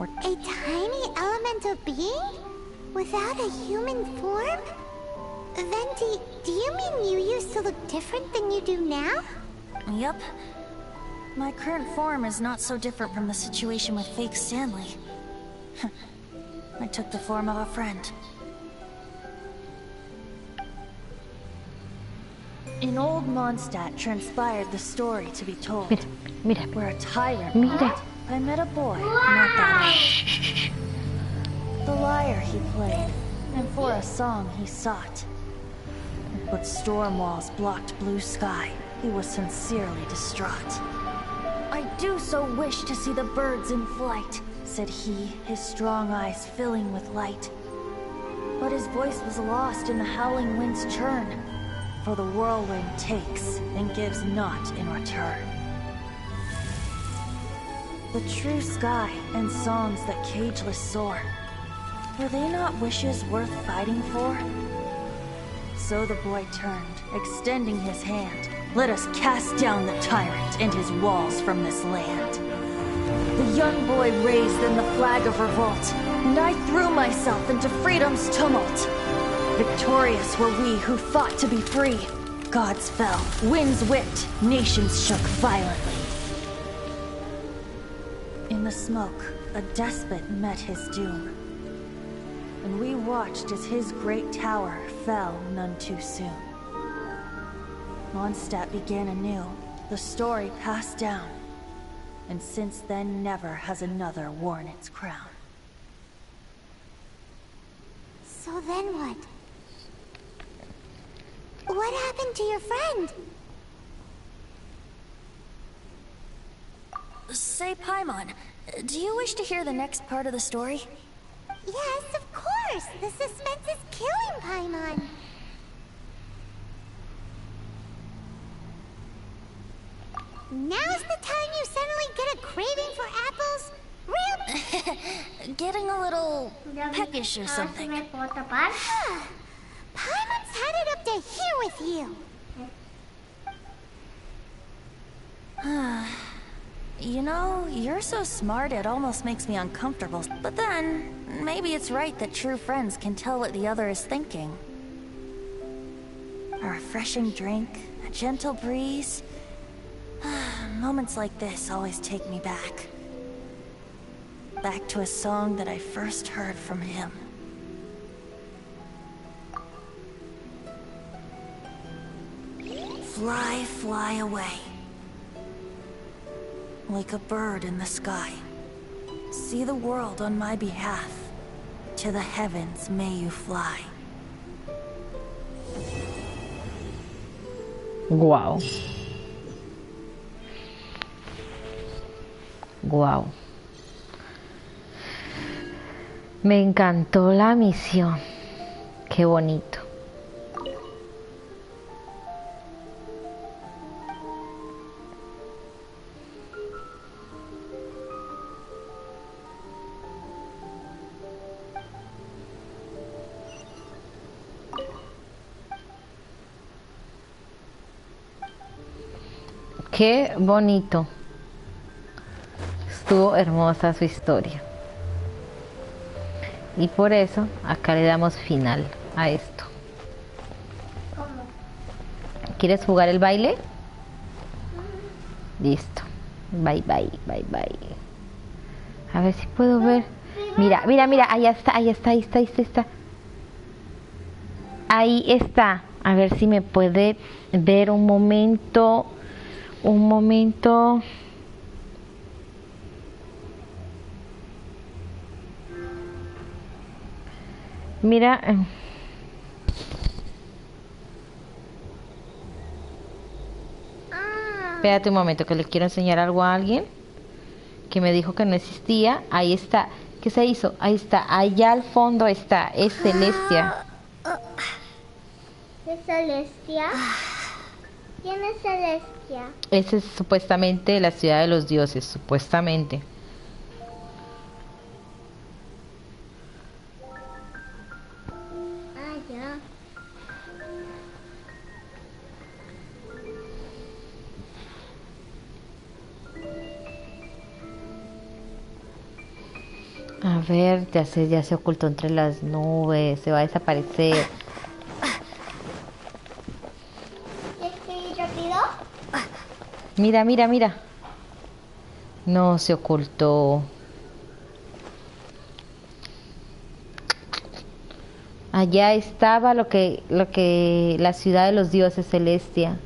A tiny elemental being? Without a human form? Venti, do you mean you used to look different than you do now? Yup. My current form is not so different from the situation with fake Stanley. I took the form of a friend. In old Mondstadt transpired the story to be told. Mira, where a tyrant mira. I met a boy, not that old. The lyre he played, and for a song he sought. but storm walls blocked blue sky. He was sincerely distraught. "I do so wish to see the birds in flight," said he, his strong eyes filling with light. But his voice was lost in the howling wind's churn, for the whirlwind takes and gives not in return. The true sky and songs that cageless soar, were they not wishes worth fighting for? So the boy turned, extending his hand. "Let us cast down the tyrant and his walls from this land." The young boy raised then the flag of revolt, and I threw myself into freedom's tumult. Victorious were we who fought to be free. Gods fell, winds whipped, nations shook violently. In the smoke, a despot met his doom, and we watched as his great tower fell none too soon. Mondstadt began anew, the story passed down, and since then never has another worn its crown. So then what? What happened to your friend? Say, Paimon, do you wish to hear the next part of the story? Yes, of course! The suspense is killing Paimon! Now's the time you suddenly get a craving for apples? Real... Getting a little peckish or something. Paimon's had it up to here with you! You know, you're so smart it almost makes me uncomfortable. But then, maybe it's right that true friends can tell what the other is thinking. A refreshing drink, a gentle breeze. Moments like this always take me back. Back to a song that I first heard from him. Fly, fly away. Like a bird in the sky. See the world on my behalf. To the heavens may you fly. Wow. Wow. Me encantó la misión. Qué bonito. Qué bonito. Estuvo hermosa su historia. Y por eso acá le damos final a esto. ¿Quieres jugar el baile? Listo. Bye, bye, bye, bye. A ver si puedo ver. Mira, mira, mira. Ahí está, ahí está, ahí está, ahí está. Ahí está. A ver si me puede ver un momento. Un momento. Mira. Espérate un momento que le quiero enseñar algo a alguien que me dijo que no existía. Ahí está. ¿Qué se hizo? Ahí está. Allá al fondo está. Es Celestia. ¿Es Celestia? ¿Quién es Celestia? Esa es supuestamente la ciudad de los dioses, supuestamente. Ah, ya. A ver, ya se ocultó entre las nubes, se va a desaparecer. ¿Tienes que ir rápido? Mira, mira, mira. No, se ocultó. Allá estaba la ciudad de los dioses, Celestia.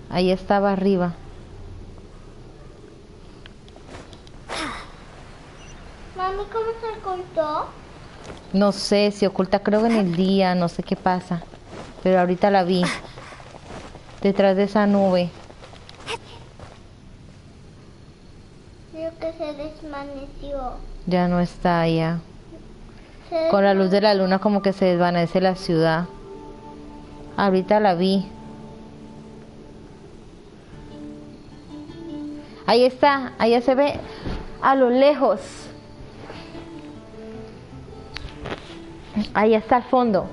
Ahí estaba arriba. Mami, ¿cómo se ocultó? No sé, se oculta creo en el día, no sé qué pasa. Pero ahorita la vi. Detrás de esa nube. Creo que se desvaneció. Ya no está allá. Con la luz de la luna como que se desvanece la ciudad. Ahorita la vi. Ahí está, allá se ve a lo lejos. Ahí está al fondo.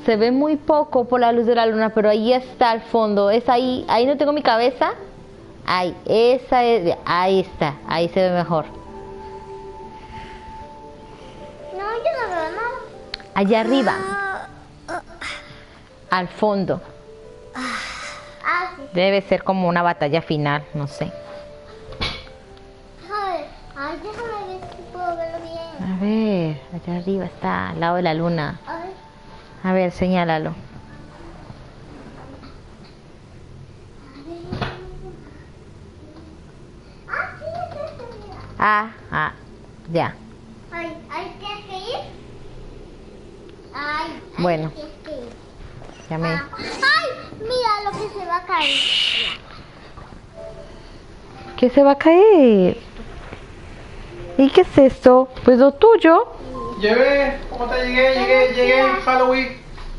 Se ve muy poco por la luz de la luna, pero ahí está al fondo. Es ahí, ahí no tengo mi cabeza. Ahí, esa es, ahí está, ahí se ve mejor. No, yo no veo nada. Allá arriba. Al fondo. Sí. Debe ser como una batalla final, no sé. Ay, déjame ver si puedo verlo bien. A ver, allá arriba está, al lado de la luna. A ver, señálalo. Ya. Ay, ¿tienes que ir? Ay, bueno. Tienes que ir. Ya me... Ay, mira lo que se va a caer. ¿Qué se va a caer? ¿Y qué es esto? Pues lo tuyo. Llegué, ¿cómo te llegué? Llegué, Halloween.